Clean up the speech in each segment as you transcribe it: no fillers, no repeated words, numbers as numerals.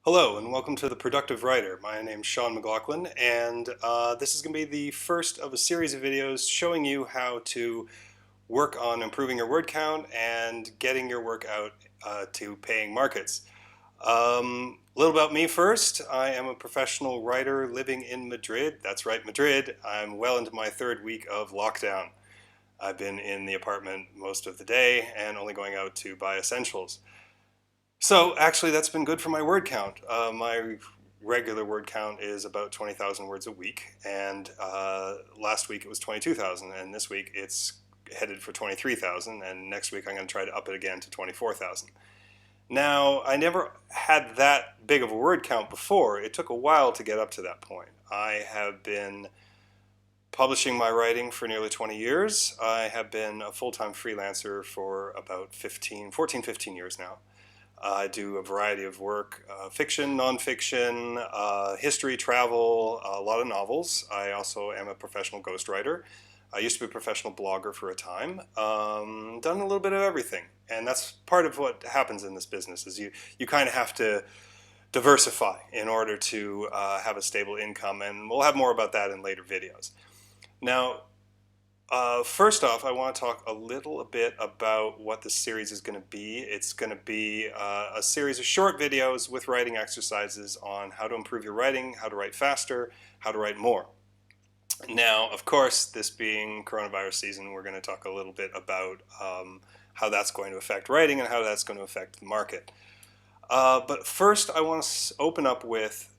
Hello and welcome to The Productive Writer. My name's Sean McLaughlin and this is going to be the first of a series of videos showing you how to work on improving your word count and getting your work out to paying markets. A little about me first. I am a professional writer living in Madrid. That's right, Madrid. I'm well into my third week of lockdown. I've been in the apartment most of the day and only going out to buy essentials. So actually, that's been good for my word count. My regular word count is about 20,000 words a week, and last week it was 22,000, and this week it's headed for 23,000, and next week I'm going to try to up it again to 24,000. Now, I never had that big of a word count before. It took a while to get up to that point. I have been publishing my writing for nearly 20 years. I have been a full-time freelancer for about 15 years now. I do a variety of work, fiction, nonfiction, history, travel, a lot of novels. I also am a professional ghostwriter. I used to be a professional blogger for a time. Done a little bit of everything. And that's part of what happens in this business is you kind of have to diversify in order to have a stable income. And we'll have more about that in later videos. Now, first off, I want to talk a little bit about what this series is going to be. It's going to be a series of short videos with writing exercises on how to improve your writing, how to write faster, how to write more. Now, of course, this being coronavirus season, we're going to talk a little bit about how that's going to affect writing and how that's going to affect the market. But first, I want to open up with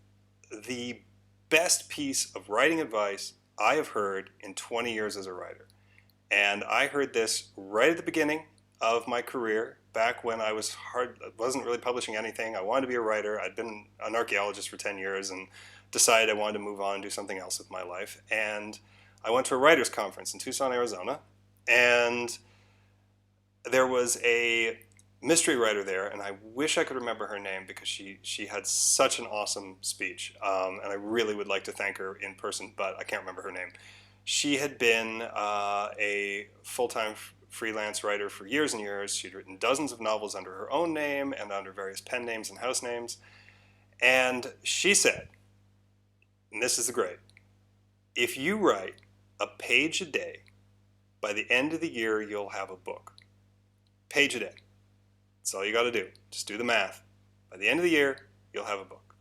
the best piece of writing advice I have heard in 20 years as a writer. And I heard this right at the beginning of my career, back when I wasn't really publishing anything. I wanted to be a writer. I'd been an archaeologist for 10 years and decided I wanted to move on and do something else with my life. And I went to a writers conference in Tucson, Arizona, and there was a mystery writer there, and I wish I could remember her name because she had such an awesome speech, and I really would like to thank her in person, but I can't remember her name. She had been a full-time freelance writer for years and years. She'd written dozens of novels under her own name and under various pen names and house names, and she said, and this is great, if you write a page a day, by the end of the year you'll have a book. Page a day. That's all you got to do. Just do the math. By the end of the year, you'll have a book.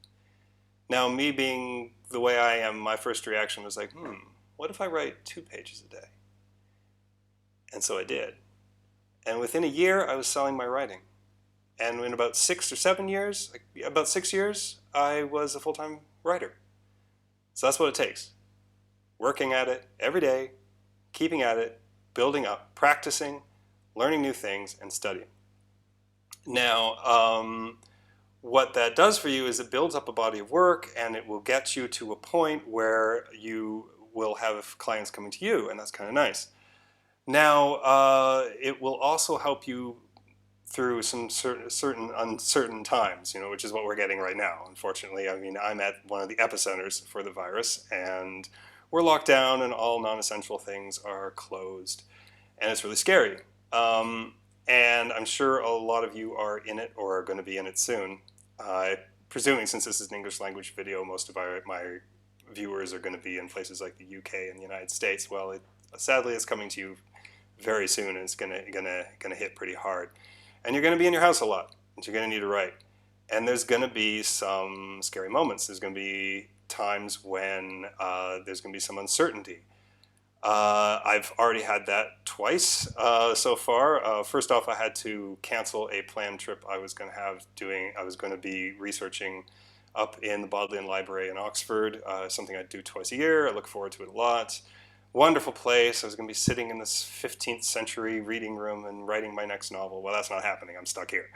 Now, me being the way I am, my first reaction was like, what if I write 2 pages a day? And so I did. And within a year, I was selling my writing. And in about 6 or 7 years, about 6 years, I was a full-time writer. So that's what it takes. Working at it every day, keeping at it, building up, practicing, learning new things, and studying. Now, what that does for you is it builds up a body of work, and it will get you to a point where you will have clients coming to you, and that's kind of nice. Now, it will also help you through some certain uncertain times, which is what we're getting right now. Unfortunately, I mean, I'm at one of the epicenters for the virus, and we're locked down, and all non-essential things are closed, and it's really scary. And I'm sure a lot of you are in it or are going to be in it soon. Presuming since this is an English language video, most of my viewers are going to be in places like the UK and the United States. Well, sadly, it's coming to you very soon, and it's gonna hit pretty hard. And you're going to be in your house a lot, and you're going to need to write. And there's going to be some scary moments. There's going to be times when there's going to be some uncertainty. I've already had that twice so far. First off, I had to cancel a planned trip I was going to be researching up in the Bodleian Library in Oxford, something I do twice a year. I look forward to it a lot. Wonderful place. I was going to be sitting in this 15th century reading room and writing my next novel. Well, that's not happening. I'm stuck here.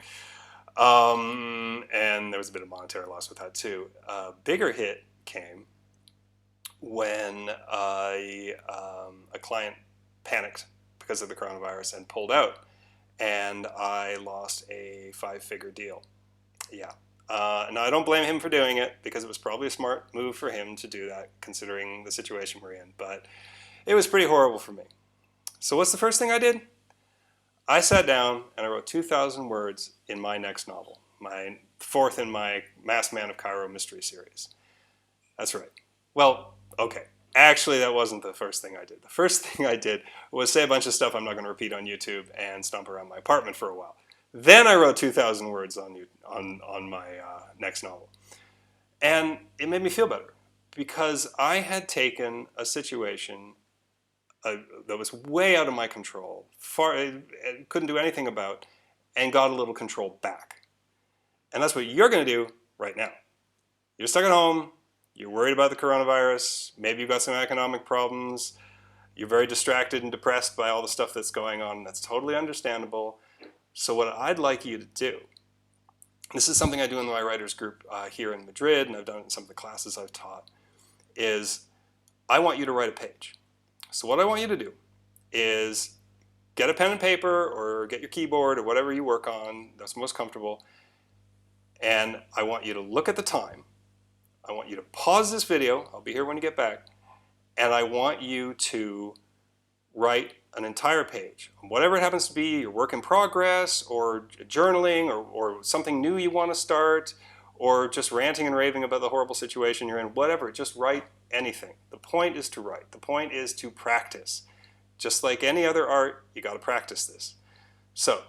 And there was a bit of monetary loss with that too. Bigger hit came when a client panicked because of the coronavirus and pulled out, and I lost a 5-figure deal. Yeah. Now, I don't blame him for doing it because it was probably a smart move for him to do that considering the situation we're in, but it was pretty horrible for me. So what's the first thing I did? I sat down and I wrote 2,000 words in my next novel. My fourth in my Masked Man of Cairo mystery series. That's right. Well, okay. Actually, that wasn't the first thing I did. The first thing I did was say a bunch of stuff I'm not going to repeat on YouTube and stomp around my apartment for a while. Then I wrote 2,000 words on my next novel. And it made me feel better because I had taken a situation that was way out of my control, I couldn't do anything about, and got a little control back. And that's what you're going to do right now. You're stuck at home. You're worried about the coronavirus. Maybe you've got some economic problems. You're very distracted and depressed by all the stuff that's going on. That's totally understandable. So what I'd like you to do, this is something I do in my writers group here in Madrid, and I've done it in some of the classes I've taught, is I want you to write a page. So what I want you to do is get a pen and paper or get your keyboard or whatever you work on that's most comfortable, and I want you to look at the time. I want you to pause this video, I'll be here when you get back, and I want you to write an entire page. Whatever it happens to be, your work in progress, or journaling, or something new you want to start, or just ranting and raving about the horrible situation you're in, whatever, just write anything. The point is to write. The point is to practice. Just like any other art, you got to practice this. So,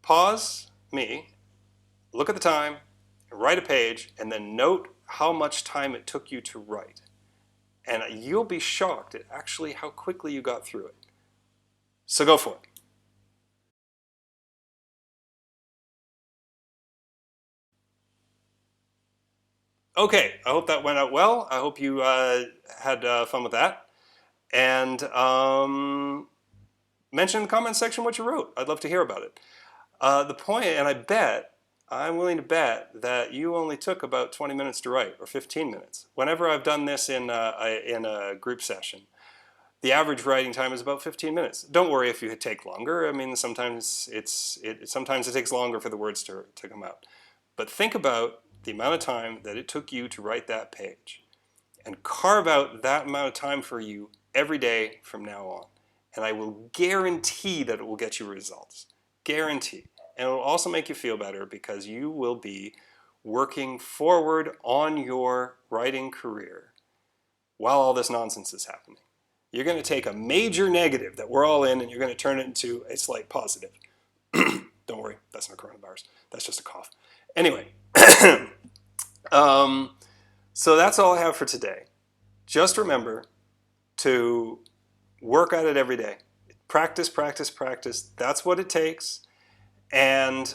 pause me, look at the time, write a page, and then note how much time it took you to write. And you'll be shocked at actually how quickly you got through it. So go for it. Okay, I hope that went out well. I hope you had fun with that. And mention in the comments section what you wrote. I'd love to hear about it. The point, and I'm willing to bet that you only took about 20 minutes to write, or 15 minutes. Whenever I've done this in a group session, the average writing time is about 15 minutes. Don't worry if you take longer. I mean, sometimes it takes longer for the words to come out. But think about the amount of time that it took you to write that page, and carve out that amount of time for you every day from now on. And I will guarantee that it will get you results. Guarantee. And it will also make you feel better because you will be working forward on your writing career while all this nonsense is happening. You're going to take a major negative that we're all in and you're going to turn it into a slight positive. Don't worry, that's not coronavirus. That's just a cough. Anyway, so that's all I have for today. Just remember to work at it every day. Practice, practice, practice. That's what it takes. And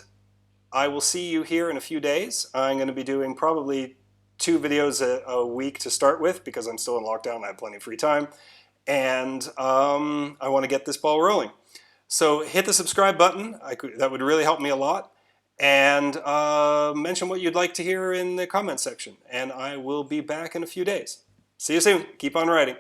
I will see you here in a few days. I'm going to be doing probably 2 videos a week to start with because I'm still in lockdown. I have plenty of free time. And I want to get this ball rolling. So hit the subscribe button. That would really help me a lot. And mention what you'd like to hear in the comment section. And I will be back in a few days. See you soon. Keep on writing.